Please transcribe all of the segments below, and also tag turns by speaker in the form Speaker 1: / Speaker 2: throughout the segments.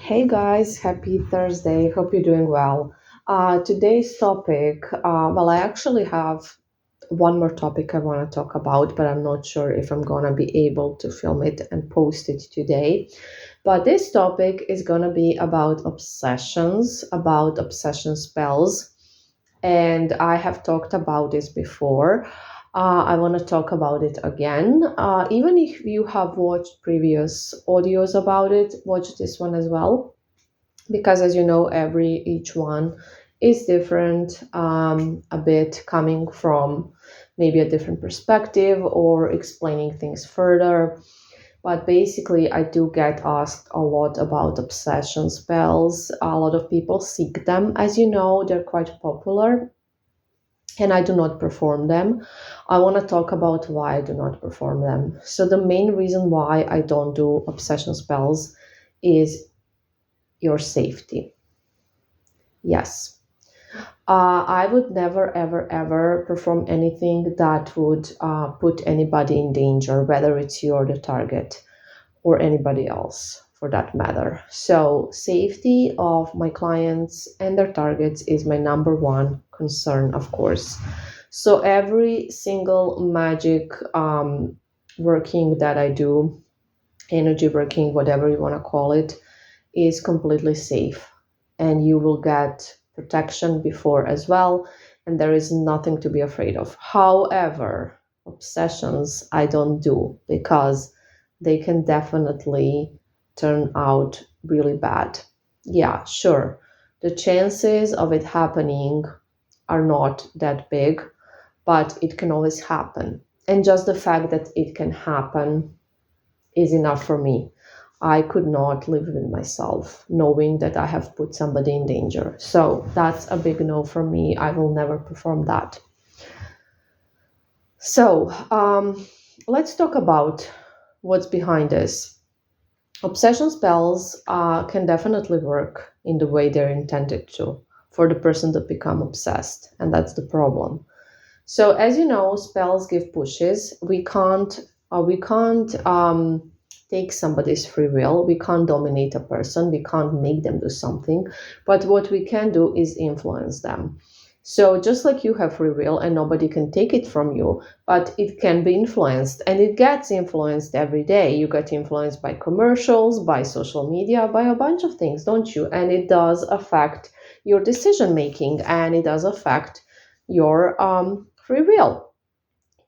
Speaker 1: Hey guys, happy Thursday. Hope you're doing well. Today's topic, I actually have one more topic I want to talk about, but I'm not sure if I'm going to be able to film it and post it today. But this topic is going to be about obsession spells. And I have talked about this before. I want to talk about it again. Even if you have watched previous audios about it, watch this one as well because as you know every each one is different, a bit coming from maybe a different perspective or explaining things further. But basically I do get asked a lot about obsession spells. A lot of people seek them, as you know, they're quite popular, and I do not perform them. I want to talk about why I do not perform them. So the main reason why I don't do obsession spells is your safety. Yes. I would never, ever, ever perform anything that would put anybody in danger, whether it's you or the target or anybody else for that matter. So, safety of my clients and their targets is my number one concern, of course. So, every single magic working that I do, energy working, whatever you want to call it, is completely safe, and you will get protection before as well, and there is nothing to be afraid of. However, obsessions I don't do because they can definitely turn out really bad. Yeah, sure, the chances of it happening are not that big, but it can always happen, and just the fact that it can happen is enough for me. I could not live with myself knowing that I have put somebody in danger. So that's a big no for me. I will never perform that. So let's talk about what's behind this. Obsession spells can definitely work in the way they're intended to for the person to become obsessed, and that's the problem. So as you know, spells give pushes. We can't take somebody's free will. We can't dominate a person. We can't make them do something. But what we can do is influence them. So just like you have free will and nobody can take it from you, but it can be influenced, and it gets influenced every day. You get influenced by commercials, by social media, by a bunch of things, don't you? And it does affect your decision making, and it does affect your free will.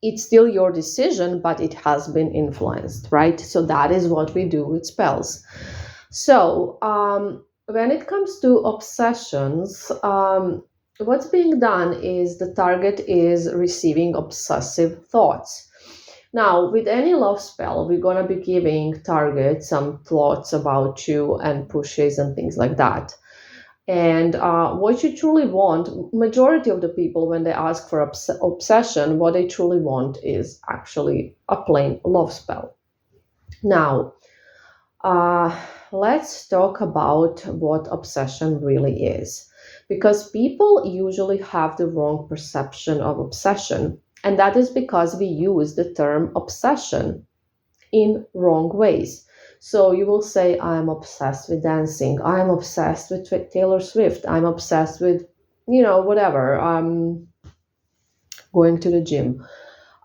Speaker 1: It's still your decision, but it has been influenced, right? So that is what we do with spells. So when it comes to obsessions, what's being done is the target is receiving obsessive thoughts. Now, with any love spell, we're going to be giving target some thoughts about you and pushes and things like that. And what you truly want, majority of the people, when they ask for obsession, what they truly want is actually a plain love spell. Now, uh, let's talk about what obsession really is. Because people usually have the wrong perception of obsession. And that is because we use the term obsession in wrong ways. So you will say, I'm obsessed with dancing. I'm obsessed with Taylor Swift. I'm obsessed with, whatever. I'm going to the gym.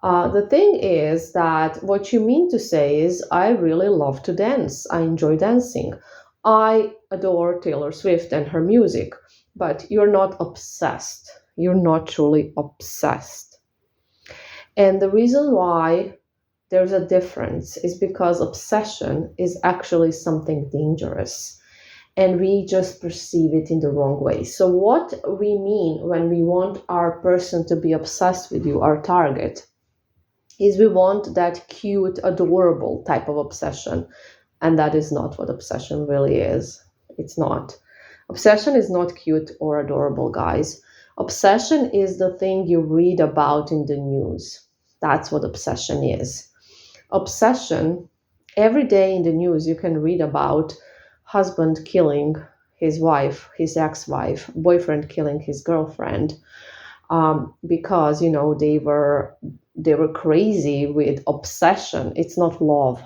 Speaker 1: The thing is that what you mean to say is, I really love to dance. I enjoy dancing. I adore Taylor Swift and her music, but you're not obsessed. You're not truly obsessed. And the reason why there's a difference is because obsession is actually something dangerous, and we just perceive it in the wrong way. So what we mean when we want our person to be obsessed with you, our target, is we want that cute, adorable type of obsession, and that is not what obsession really is. It's not. Obsession is not cute or adorable, guys. Obsession is the thing you read about in the news. That's what obsession is. Obsession, every day in the news you can read about husband killing his wife, his ex-wife, boyfriend killing his girlfriend, because they were crazy with obsession. It's not love.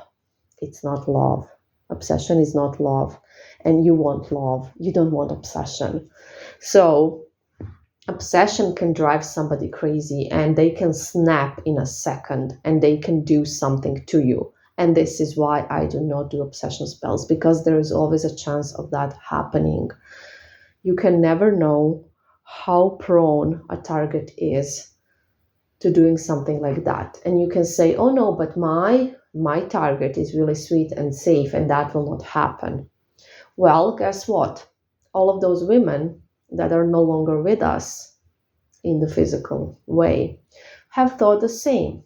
Speaker 1: It's not love. Obsession is not love. And you want love. You don't want obsession. So obsession can drive somebody crazy, and they can snap in a second and they can do something to you. And this is why I do not do obsession spells, because there is always a chance of that happening. You can never know how prone a target is to doing something like that. And you can say, oh no, but my target is really sweet and safe and that will not happen. Well, guess what? All of those women that are no longer with us in the physical way have thought the same.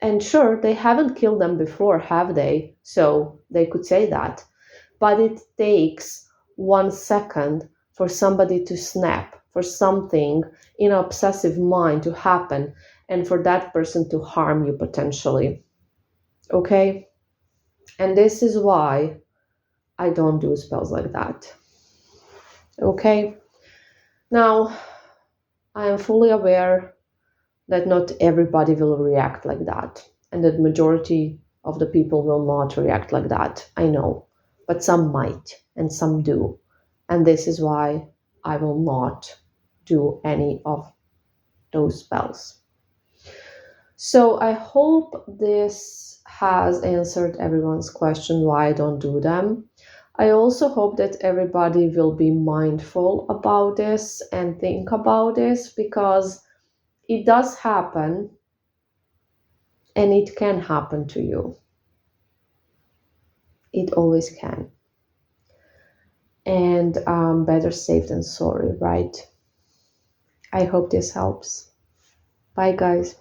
Speaker 1: And sure, they haven't killed them before, have they? So they could say that. But it takes 1 second for somebody to snap, for something in an obsessive mind to happen, and for that person to harm you potentially. Okay? And this is why I don't do spells like that. Okay? Now, I am fully aware that not everybody will react like that, and that majority of the people will not react like that. I know, but some might and some do. And this is why I will not do any of those spells. So I hope this has answered everyone's question why I don't do them. I also hope that everybody will be mindful about this and think about this, because it does happen and it can happen to you. It always can. And better safe than sorry, right? I hope this helps. Bye, guys.